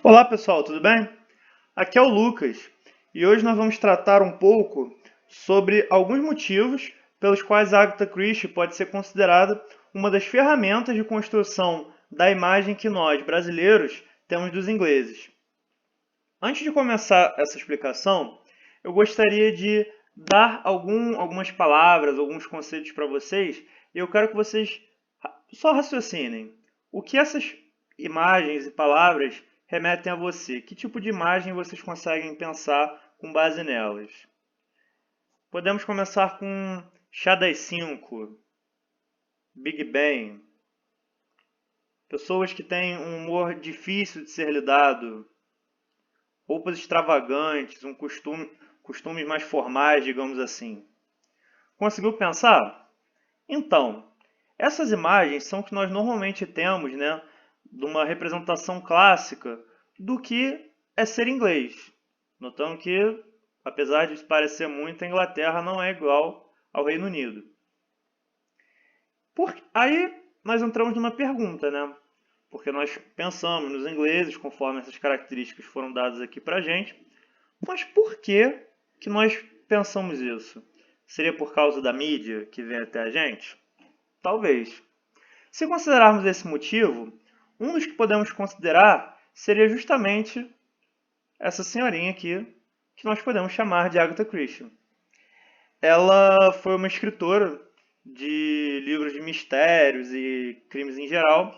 Olá pessoal, tudo bem? Aqui é o Lucas e hoje nós vamos tratar um pouco sobre alguns motivos pelos quais a Agatha Christie pode ser considerada uma das ferramentas de construção da imagem que nós, brasileiros, temos dos ingleses. Antes de começar essa explicação, eu gostaria de dar algumas palavras, alguns conceitos para vocês e eu quero que vocês só raciocinem. O que essas imagens e palavras remetem a você? Que tipo de imagem vocês conseguem pensar com base nelas? Podemos começar com Chá das 5, Big Bang, pessoas que têm um humor difícil de ser lidado, roupas extravagantes, costumes mais formais, digamos assim. Conseguiu pensar? Então, essas imagens são que nós normalmente temos, né, de uma representação clássica do que é ser inglês. Notando que, apesar de parecer muito, a Inglaterra não é igual ao Reino Unido. Aí nós entramos numa pergunta, né? Porque nós pensamos nos ingleses, conforme essas características foram dadas aqui pra gente, mas por que nós pensamos isso? Seria por causa da mídia que vem até a gente? Talvez. Se considerarmos esse motivo, um dos que podemos considerar seria justamente essa senhorinha aqui, que nós podemos chamar de Agatha Christie. Ela foi uma escritora de livros de mistérios e crimes em geral,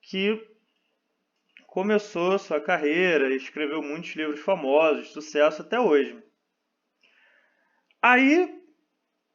que começou sua carreira e escreveu muitos livros famosos, de sucesso até hoje. Aí,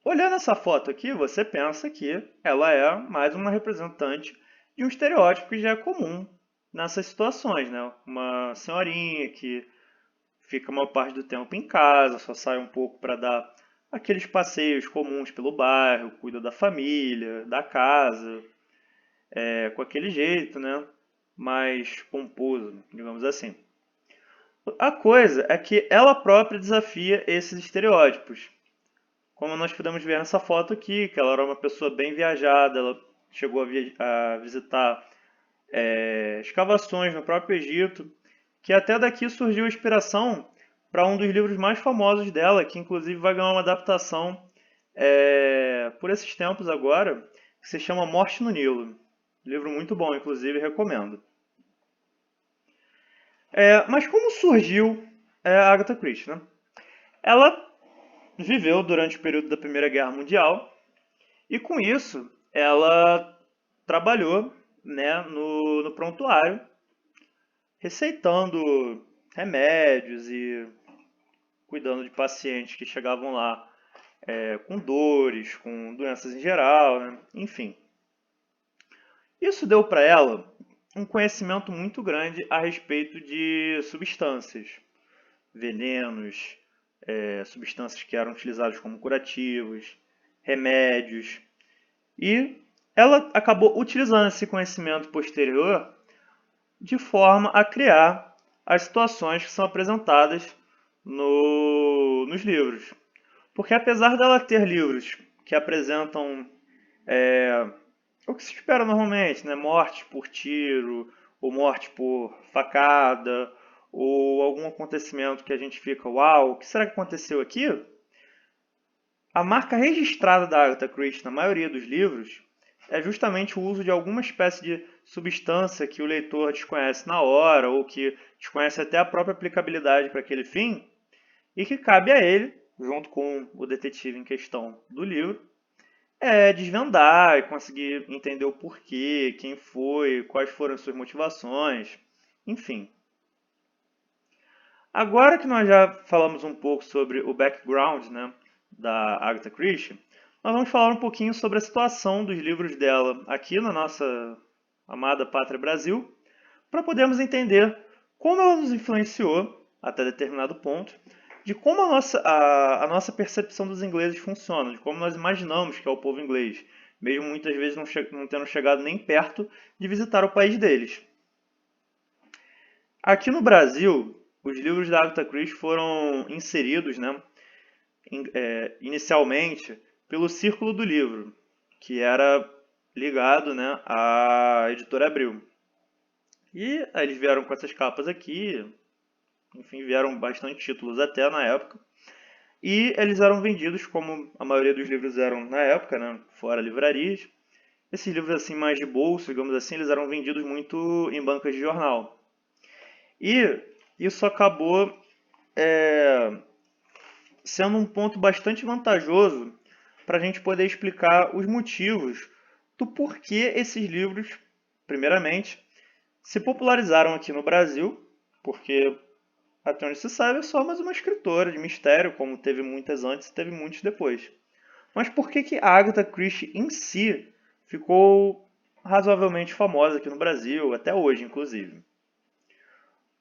olhando essa foto aqui, você pensa que ela é mais uma representante de um estereótipo que já é comum nessas situações, né? Uma senhorinha que fica uma parte do tempo em casa, só sai um pouco para dar aqueles passeios comuns pelo bairro, cuida da família, da casa, com aquele jeito, né? Mais pomposo, digamos assim. A coisa é que ela própria desafia esses estereótipos. Como nós podemos ver nessa foto aqui, que ela era uma pessoa bem viajada, ela chegou a visitar escavações no próprio Egito, que até daqui surgiu a inspiração para um dos livros mais famosos dela, que inclusive vai ganhar uma adaptação por esses tempos agora, que se chama Morte no Nilo. Livro muito bom, inclusive, recomendo. Mas como surgiu a Agatha Christie, né? Ela viveu durante o período da Primeira Guerra Mundial e com isso ela trabalhou, né, no prontuário, receitando remédios e cuidando de pacientes que chegavam lá com dores, com doenças em geral, né? Enfim. Isso deu para ela um conhecimento muito grande a respeito de substâncias, venenos, substâncias que eram utilizadas como curativos, remédios. E ela acabou utilizando esse conhecimento posterior de forma a criar as situações que são apresentadas nos livros. Porque apesar dela ter livros que apresentam o que se espera normalmente, né? Morte por tiro, ou morte por facada, ou algum acontecimento que a gente fica, uau, o que será que aconteceu aqui? A marca registrada da Agatha Christie na maioria dos livros é justamente o uso de alguma espécie de substância que o leitor desconhece na hora, ou que desconhece até a própria aplicabilidade para aquele fim, e que cabe a ele, junto com o detetive em questão do livro, desvendar e conseguir entender o porquê, quem foi, quais foram as suas motivações, enfim. Agora que nós já falamos um pouco sobre o background, né, da Agatha Christie, nós vamos falar um pouquinho sobre a situação dos livros dela aqui na nossa amada Pátria Brasil, para podermos entender como ela nos influenciou até determinado ponto, de como a nossa percepção dos ingleses funciona, de como nós imaginamos que é o povo inglês, mesmo muitas vezes não tendo chegado nem perto de visitar o país deles. Aqui no Brasil, os livros da Agatha Christie foram inseridos, né, inicialmente pelo Círculo do Livro, que era ligado, né, à Editora Abril. E aí eles vieram com essas capas aqui, enfim, vieram bastante títulos até na época. E eles eram vendidos, como a maioria dos livros eram na época, né, fora livrarias. Esses livros assim mais de bolso, digamos assim, eles eram vendidos muito em bancas de jornal. E isso acabou sendo um ponto bastante vantajoso para a gente poder explicar os motivos do porquê esses livros, primeiramente, se popularizaram aqui no Brasil, porque até onde se sabe é só mais uma escritora de mistério, como teve muitas antes e teve muitos depois. Mas por que que a Agatha Christie em si ficou razoavelmente famosa aqui no Brasil, até hoje inclusive?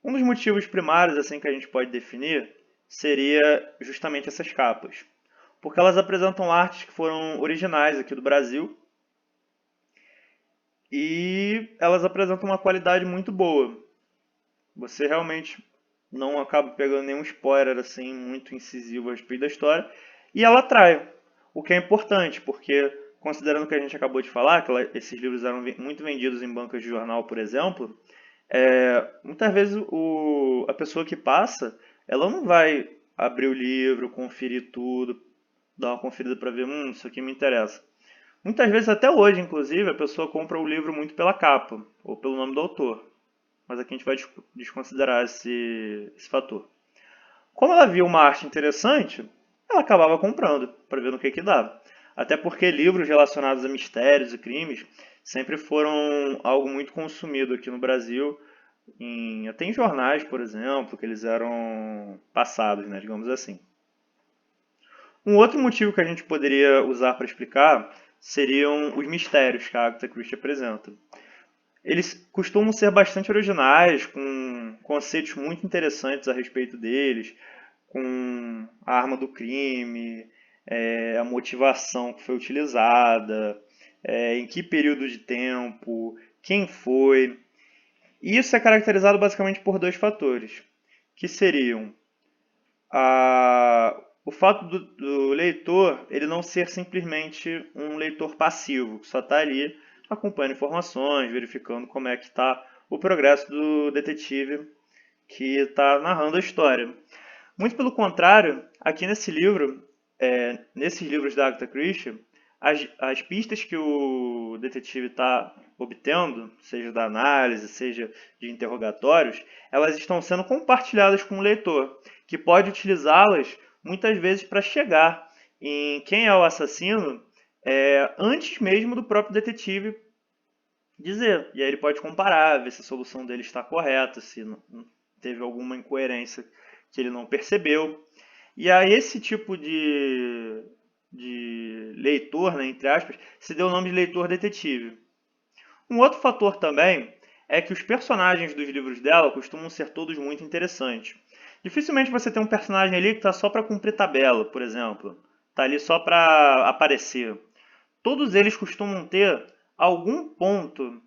Um dos motivos primários assim que a gente pode definir seria justamente essas capas, porque elas apresentam artes que foram originais aqui do Brasil e elas apresentam uma qualidade muito boa. Você realmente não acaba pegando nenhum spoiler assim muito incisivo a respeito da história e ela atrai, o que é importante, porque considerando que a gente acabou de falar, que esses livros eram muito vendidos em bancas de jornal, por exemplo, muitas vezes a pessoa que passa, ela não vai abrir o livro, conferir tudo, dar uma conferida para ver, isso aqui me interessa. Muitas vezes, até hoje, inclusive, a pessoa compra o livro muito pela capa ou pelo nome do autor. Mas aqui a gente vai desconsiderar esse fator. Como ela viu uma arte interessante, ela acabava comprando para ver no que dava. Até porque livros relacionados a mistérios e crimes sempre foram algo muito consumido aqui no Brasil, até em jornais, por exemplo, que eles eram passados, né, digamos assim. Um outro motivo que a gente poderia usar para explicar seriam os mistérios que a Agatha Christie apresenta. Eles costumam ser bastante originais, com conceitos muito interessantes a respeito deles, com a arma do crime, a motivação que foi utilizada, em que período de tempo, quem foi. E isso é caracterizado basicamente por dois fatores, que seriam o fato do leitor ele não ser simplesmente um leitor passivo, que só está ali acompanhando informações, verificando como é que está o progresso do detetive que está narrando a história. Muito pelo contrário, aqui nesse livro, nesses livros da Agatha Christie, as pistas que o detetive está obtendo, seja da análise, seja de interrogatórios, elas estão sendo compartilhadas com o leitor, que pode utilizá-las muitas vezes para chegar em quem é o assassino antes mesmo do próprio detetive dizer. E aí ele pode comparar, ver se a solução dele está correta, se não teve alguma incoerência que ele não percebeu. E a esse tipo de leitor, né, entre aspas, se deu o nome de leitor detetive. Um outro fator também é que os personagens dos livros dela costumam ser todos muito interessantes. Dificilmente você tem um personagem ali que está só para cumprir tabela, por exemplo. Está ali só para aparecer. Todos eles costumam ter algum ponto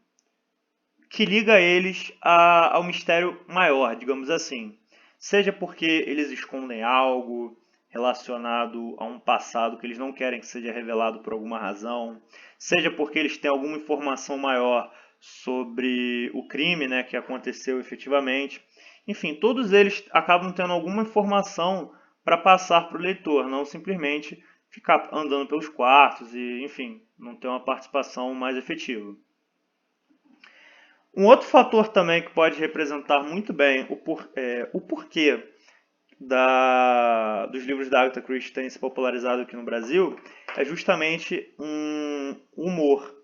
que liga eles ao mistério maior, digamos assim. Seja porque eles escondem algo relacionado a um passado que eles não querem que seja revelado por alguma razão, seja porque eles têm alguma informação maior sobre o crime, né, que aconteceu efetivamente. Enfim, todos eles acabam tendo alguma informação para passar para o leitor, não simplesmente ficar andando pelos quartos e, enfim, não ter uma participação mais efetiva. Um outro fator também que pode representar muito bem o porquê dos livros da Agatha Christie terem se popularizado aqui no Brasil é justamente um humor.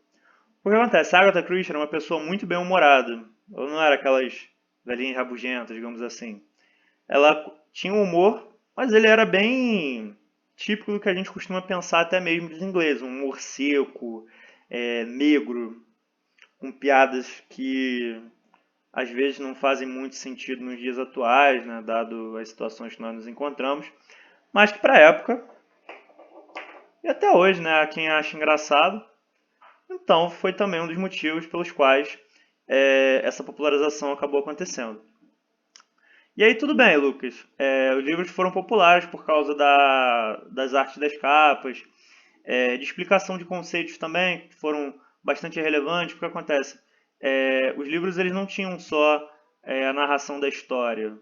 O que acontece? A Agatha Christie era uma pessoa muito bem-humorada. Ela não era aquelas velhinhas rabugentas, digamos assim. Ela tinha um humor, mas ele era bem típico do que a gente costuma pensar até mesmo dos ingleses. Um humor seco, negro, com piadas que às vezes não fazem muito sentido nos dias atuais, né, dado as situações que nós nos encontramos, mas que para a época e até hoje, né, há quem acha engraçado. Então foi também um dos motivos pelos quais essa popularização acabou acontecendo. E aí tudo bem, Lucas. Os livros foram populares por causa das artes das capas, de explicação de conceitos também, que foram bastante relevantes. O que acontece? os livros eles não tinham só a narração da história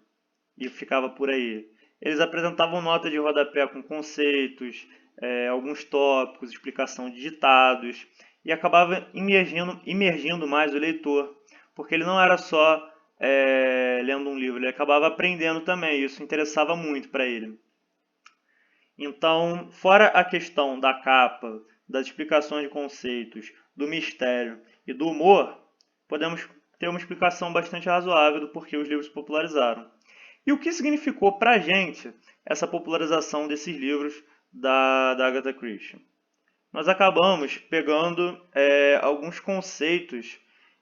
e ficava por aí. Eles apresentavam nota de rodapé com conceitos, alguns tópicos, explicação de ditados, e acabava imergindo mais o leitor, porque ele não era só lendo um livro, ele acabava aprendendo também, e isso interessava muito para ele. Então, fora a questão da capa, das explicações de conceitos, do mistério e do humor, podemos ter uma explicação bastante razoável do porquê os livros se popularizaram. E o que significou para a gente essa popularização desses livros da Agatha Christie? Nós acabamos pegando alguns conceitos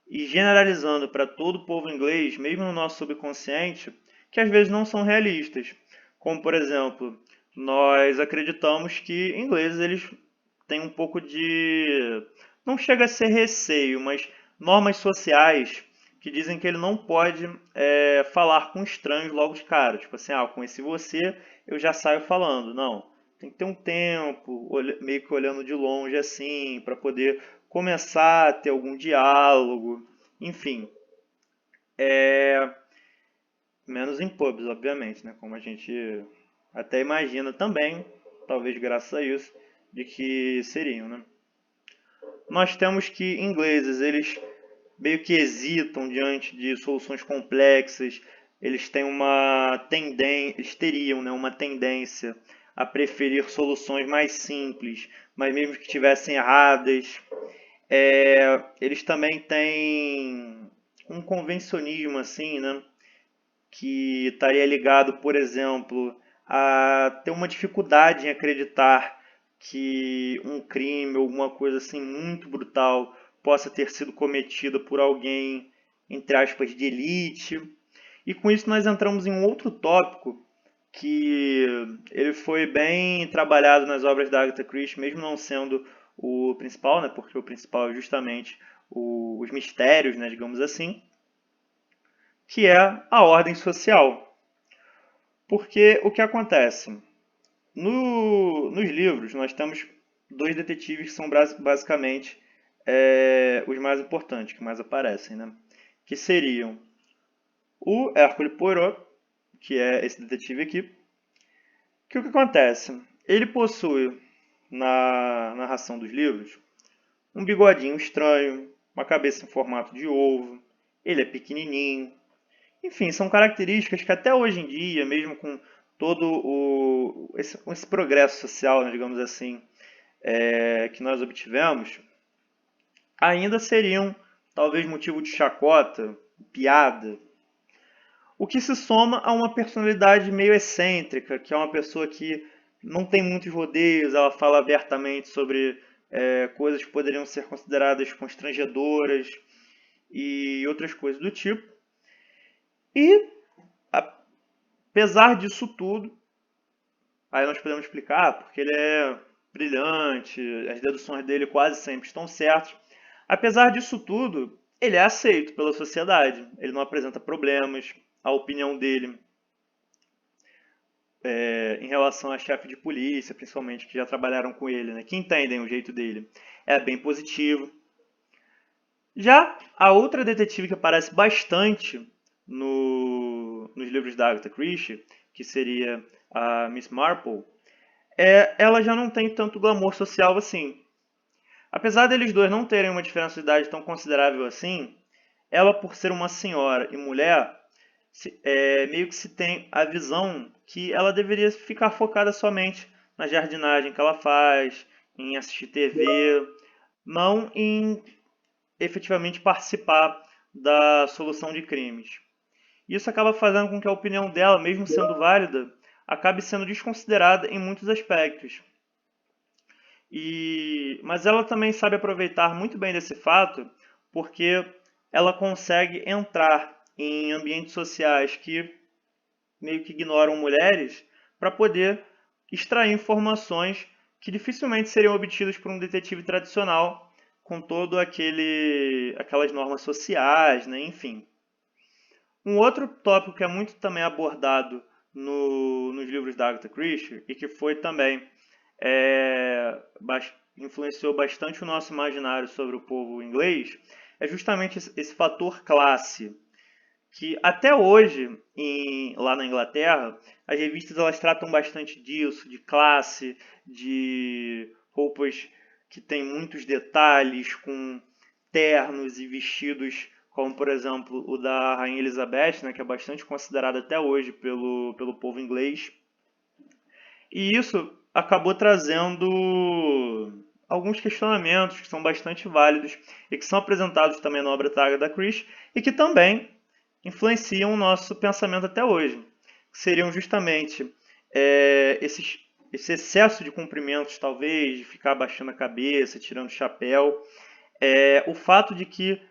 e generalizando para todo o povo inglês, mesmo no nosso subconsciente, que às vezes não são realistas. Como, por exemplo, nós acreditamos que ingleses eles têm um pouco de... não chega a ser receio, mas normas sociais que dizem que ele não pode falar com estranhos logo de cara. Tipo assim, eu conheci você, eu já saio falando. Não, tem que ter um tempo, meio que olhando de longe assim, para poder começar a ter algum diálogo. Enfim, menos em pubs, obviamente, né? Como a gente até imagina também, talvez graças a isso, de que seriam, né? Nós temos que ingleses, eles meio que hesitam diante de soluções complexas, eles têm uma tendência, eles teriam, né, uma tendência a preferir soluções mais simples, mas mesmo que estivessem erradas. Eles também têm um convencionismo assim, né, que estaria ligado, por exemplo, a ter uma dificuldade em acreditar que um crime ou alguma coisa assim muito brutal possa ter sido cometida por alguém, entre aspas, de elite. E com isso nós entramos em um outro tópico que ele foi bem trabalhado nas obras da Agatha Christie, mesmo não sendo o principal, né, porque o principal é justamente os mistérios, né, digamos assim, que é a ordem social. Porque o que acontece? Nos livros, nós temos dois detetives que são basicamente os mais importantes, que mais aparecem, né? Que seriam o Hercule Poirot, que é esse detetive aqui. Que o que acontece? Ele possui, na narração dos livros, um bigodinho estranho, uma cabeça em formato de ovo, ele é pequenininho. Enfim, são características que até hoje em dia, mesmo com todo esse progresso social, né, digamos assim, que nós obtivemos, ainda seriam talvez motivo de chacota, piada. O que se soma a uma personalidade meio excêntrica, que é uma pessoa que não tem muitos rodeios, ela fala abertamente sobre coisas que poderiam ser consideradas constrangedoras e outras coisas do tipo. E, apesar disso tudo, aí nós podemos explicar porque ele é brilhante, as deduções dele quase sempre estão certas. Apesar disso tudo, ele é aceito pela sociedade, ele não apresenta problemas, a opinião dele em relação a chefe de polícia, principalmente, que já trabalharam com ele, né, que entendem o jeito dele, é bem positivo. Já a outra detetive que aparece bastante nos livros da Agatha Christie, que seria a Miss Marple, ela já não tem tanto glamour social assim. Apesar deles dois não terem uma diferença de idade tão considerável assim, ela, por ser uma senhora e mulher, meio que se tem a visão que ela deveria ficar focada somente na jardinagem que ela faz, em assistir TV, não em efetivamente participar da solução de crimes. Isso acaba fazendo com que a opinião dela, mesmo sendo válida, acabe sendo desconsiderada em muitos aspectos. Mas ela também sabe aproveitar muito bem desse fato, porque ela consegue entrar em ambientes sociais que meio que ignoram mulheres para poder extrair informações que dificilmente seriam obtidas por um detetive tradicional, com todo aquelas normas sociais, né? Enfim. Um outro tópico que é muito também abordado nos livros da Agatha Christie e que foi também influenciou bastante o nosso imaginário sobre o povo inglês é justamente esse fator classe, que até hoje, lá na Inglaterra, as revistas elas tratam bastante disso, de classe, de roupas que têm muitos detalhes, com ternos e vestidos, como por exemplo o da Rainha Elizabeth, né, que é bastante considerado até hoje pelo povo inglês. E isso acabou trazendo alguns questionamentos que são bastante válidos e que são apresentados também na obra da Agatha Christie e que também influenciam o nosso pensamento até hoje. Que seriam justamente esse excesso de cumprimentos, talvez, de ficar abaixando a cabeça, tirando o chapéu. O fato de que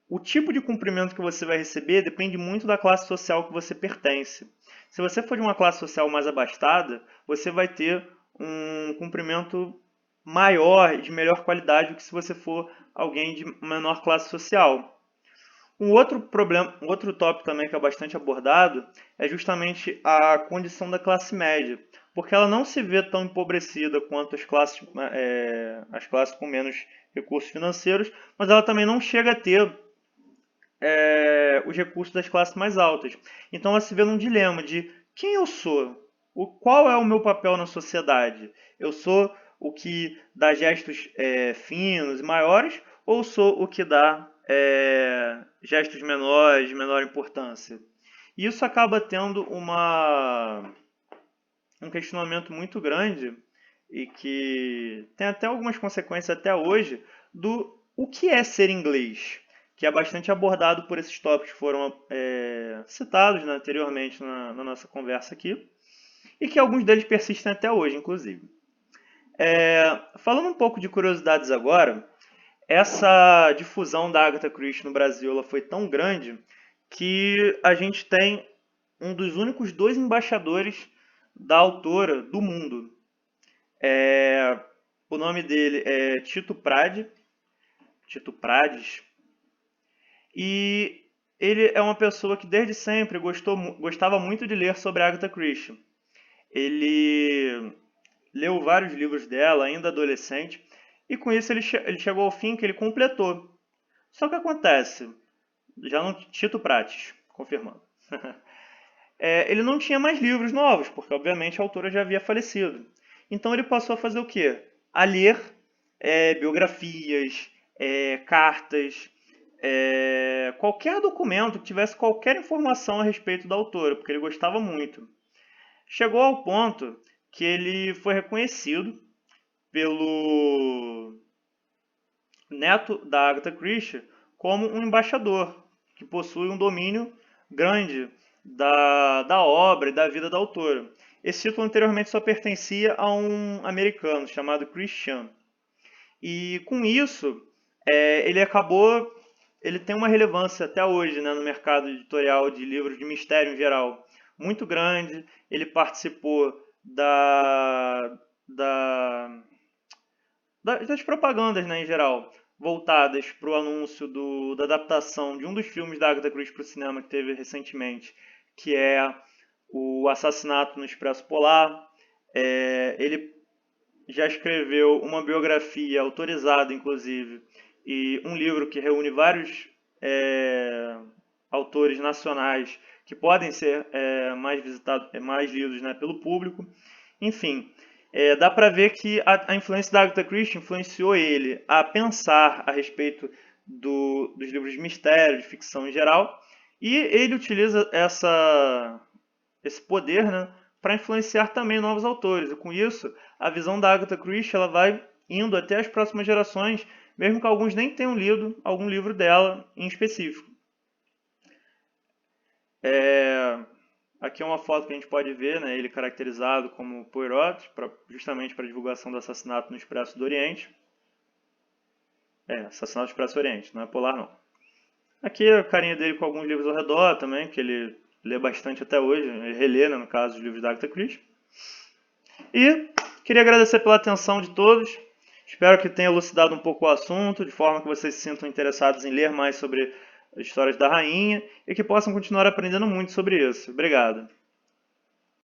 o tipo de cumprimento que você vai receber depende muito da classe social que você pertence. Se você for de uma classe social mais abastada, você vai ter um cumprimento maior e de melhor qualidade do que se você for alguém de menor classe social. Um outro problema, um outro tópico também que é bastante abordado é justamente a condição da classe média, porque ela não se vê tão empobrecida quanto as classes com menos recursos financeiros, mas ela também não chega a ter os recursos das classes mais altas. Então ela se vê num dilema de quem eu sou? Qual é o meu papel na sociedade? Eu sou o que dá gestos finos e maiores ou sou o que dá gestos menores, de menor importância? E isso acaba tendo um questionamento muito grande e que tem até algumas consequências até hoje do o que é ser inglês, que é bastante abordado por esses tópicos que foram citados, né, anteriormente na nossa conversa aqui, e que alguns deles persistem até hoje, inclusive. Falando um pouco de curiosidades agora, essa difusão da Agatha Christie no Brasil ela foi tão grande que a gente tem um dos únicos 2 embaixadores da autora do mundo. O nome dele é Tito Prades, e ele é uma pessoa que desde sempre gostava muito de ler sobre Agatha Christie. Ele leu vários livros dela, ainda adolescente, e com isso ele chegou ao fim que ele completou. Só que acontece, já não Tito Prates, confirmando. Ele não tinha mais livros novos, porque obviamente a autora já havia falecido. Então ele passou a fazer o quê? A ler biografias, cartas, qualquer documento que tivesse qualquer informação a respeito da autora, porque ele gostava muito. Chegou ao ponto que ele foi reconhecido pelo neto da Agatha Christie como um embaixador, que possui um domínio grande da obra e da vida da autora. Esse título anteriormente só pertencia a um americano chamado Christian. E com isso, ele tem uma relevância até hoje, né, no mercado editorial de livros de mistério em geral, muito grande. Ele participou das propagandas, né, em geral, voltadas para o anúncio da adaptação de um dos filmes da Agatha Christie para o cinema que teve recentemente, que é o Assassinato no Expresso Polar. Ele já escreveu uma biografia autorizada, inclusive, e um livro que reúne vários autores nacionais que podem ser mais lidos, né, pelo público. Enfim, dá para ver que a influência da Agatha Christie influenciou ele a pensar a respeito dos livros de mistério, de ficção em geral, e ele utiliza esse poder, né, para influenciar também novos autores. E com isso, a visão da Agatha Christie ela vai indo até as próximas gerações, mesmo que alguns nem tenham lido algum livro dela em específico. Aqui é uma foto que a gente pode ver, né, ele caracterizado como Poirot, justamente para a divulgação do Assassinato no Expresso do Oriente. Assassinato no Expresso do Oriente, não é Polar não. Aqui a carinha dele com alguns livros ao redor também, que ele lê bastante até hoje, ele relê, né, no caso, os livros da Agatha Christie. E queria agradecer pela atenção de todos. Espero que tenha elucidado um pouco o assunto, de forma que vocês se sintam interessados em ler mais sobre as histórias da rainha e que possam continuar aprendendo muito sobre isso. Obrigado.